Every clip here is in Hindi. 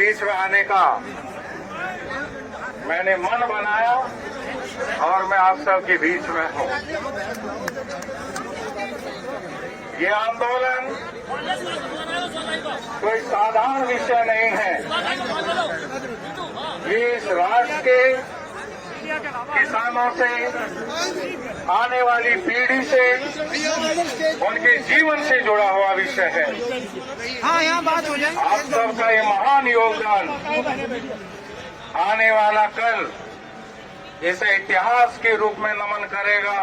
बीच में आने का मैंने मन बनाया और मैं आप सबके बीच में हूँ। ये आंदोलन कोई साधारण विषय नहीं है। ये इस राष्ट्र के किसानों से, आने वाली पीढ़ी से, उनके जीवन से जुड़ा हुआ विषय है। हाँ, यहाँ बात हो जाए। आप सबका ये महान योगदान आने वाला कल इसे इतिहास के रूप में नमन करेगा।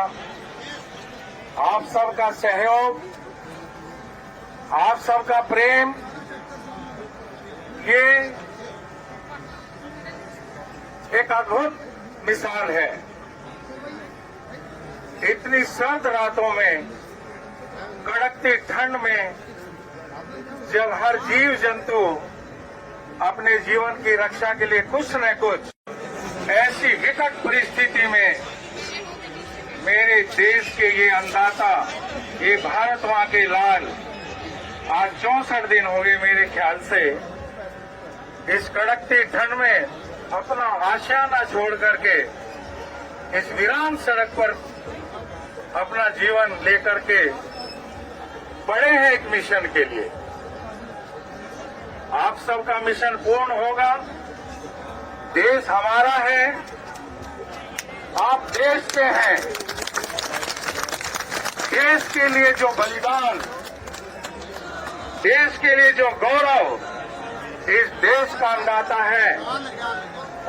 आप सबका सहयोग, आप सबका प्रेम, ये एक अद्भुत मिसाल है। इतनी सर्द रातों में, कड़कती ठंड में, जब हर जीव जंतु अपने जीवन की रक्षा के लिए कुछ न कुछ, ऐसी विकट परिस्थिति में मेरे देश के ये अन्नदाता, ये भारत मां के लाल, आज 64 दिन हो गए मेरे ख्याल से, इस कड़कती ठंड में अपना आशियाना छोड़ करके इस वीरान सड़क पर अपना जीवन लेकर के बड़े हैं एक मिशन के लिए। आप सबका मिशन पूर्ण होगा। देश हमारा है, आप देश के हैं। देश के लिए जो बलिदान, देश के लिए जो गौरव इस देश का अन्नदाता है,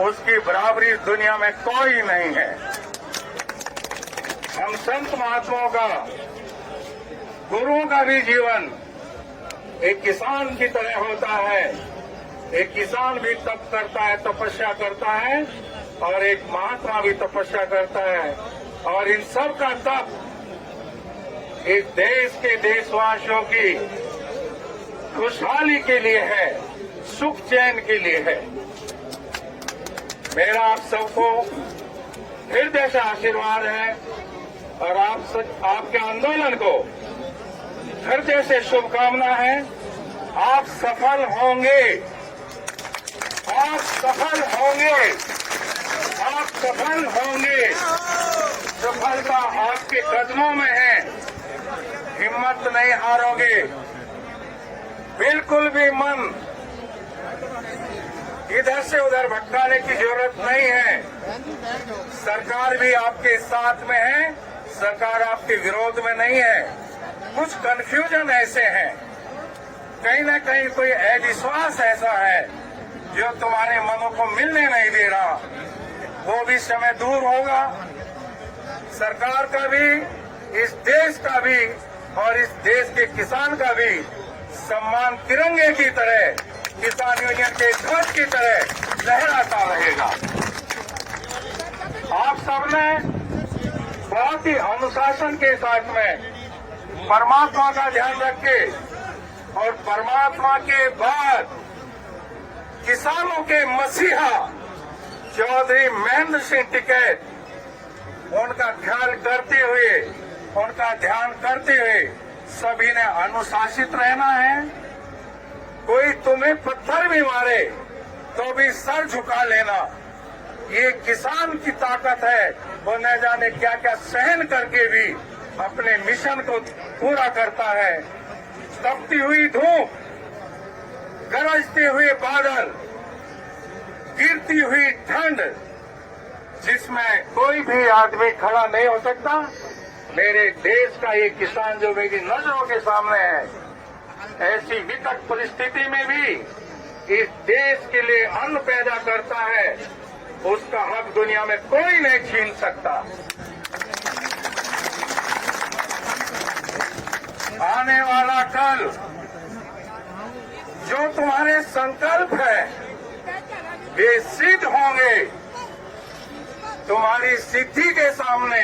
उसकी बराबरी दुनिया में कोई नहीं है। हम संत महात्माओं का, गुरुओं का भी जीवन एक किसान की तरह होता है। एक किसान भी तप करता है, तपस्या करता है, और एक महात्मा भी तपस्या करता है। और इन सब का तप इस देश के देशवासियों की खुशहाली के लिए है, सुख चैन के लिए है। मेरा आप सबको हृदय से आशीर्वाद है और आपके आंदोलन को हृदय से शुभकामना है। आप सफल होंगे, आप सफल होंगे, आप सफल होंगे। सफलता आपके कदमों में है। हिम्मत नहीं हारोगे। बिल्कुल भी मन इधर से उधर भटकाने की जरूरत नहीं है। सरकार भी आपके साथ में है, सरकार आपके विरोध में नहीं है। कुछ कंफ्यूजन ऐसे हैं, कहीं न कहीं कोई अविश्वास ऐसा है जो तुम्हारे मनों को मिलने नहीं दे रहा। वो भी समय दूर होगा। सरकार का भी, इस देश का भी और इस देश के किसान का भी सम्मान तिरंगे की तरह, किसान यूनियन के ध्वज की तरह लहराता रहेगा। आप सबने बहुत ही अनुशासन के साथ में परमात्मा का ध्यान रखे और परमात्मा के बाद किसानों के मसीहा चौधरी महेंद्र सिंह टिकैत, उनका ख्याल करते हुए, उनका ध्यान करते हुए सभी ने अनुशासित रहना है। कोई तुम्हें पत्थर भी मारे तो भी सर झुका लेना। ये किसान की ताकत है। वो न जाने क्या क्या सहन करके भी अपने मिशन को पूरा करता है। तपती हुई धूप, गरजते हुए बादल, गिरती हुई ठंड, जिसमें कोई भी आदमी खड़ा नहीं हो सकता, मेरे देश का ये किसान जो मेरी नजरों के सामने है, ऐसी विकट परिस्थिति में भी इस देश के लिए अन्न पैदा करता है। उसका हक दुनिया में कोई नहीं छीन सकता। आने वाला कल जो तुम्हारे संकल्प है, वे सिद्ध होंगे। तुम्हारी सिद्धि के सामने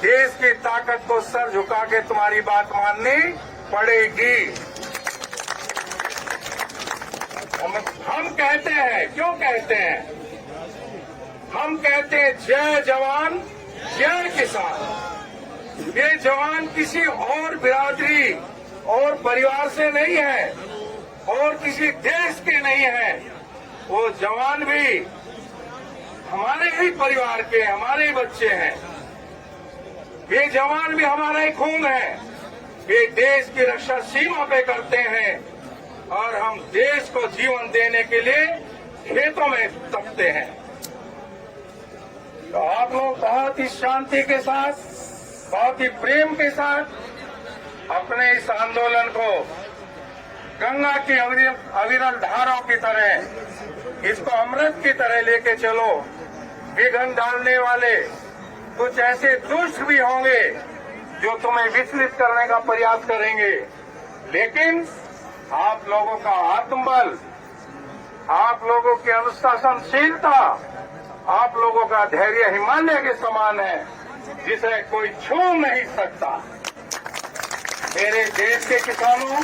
देश की ताकत को सर झुका के तुम्हारी बात माननी पड़ेगी। हम कहते हैं, क्यों कहते हैं? हम कहते हैं जय जवान जय किसान। ये जवान किसी और बिरादरी और परिवार से नहीं है। और किसी देश के नहीं हैं। वो जवान भी हमारे ही परिवार के, हमारे ही बच्चे हैं। ये जवान भी हमारा ही खून है। ये देश की रक्षा सीमा पे करते हैं और हम देश को जीवन देने के लिए खेतों में तपते हैं। तो आप लोग बहुत ही शांति के साथ, बहुत ही प्रेम के साथ अपने इस आंदोलन को गंगा की अविरल धाराओं की तरह, इसको अमृत की तरह लेके चलो। विघ्न डालने वाले कुछ ऐसे दुष्ट भी होंगे जो तुम्हें विचलित करने का प्रयास करेंगे, लेकिन आप लोगों का आत्मबल, आप लोगों की अनुशासनशीलता, आप लोगों का धैर्य हिमालय के समान है, जिसे कोई छू नहीं सकता। मेरे देश के किसानों,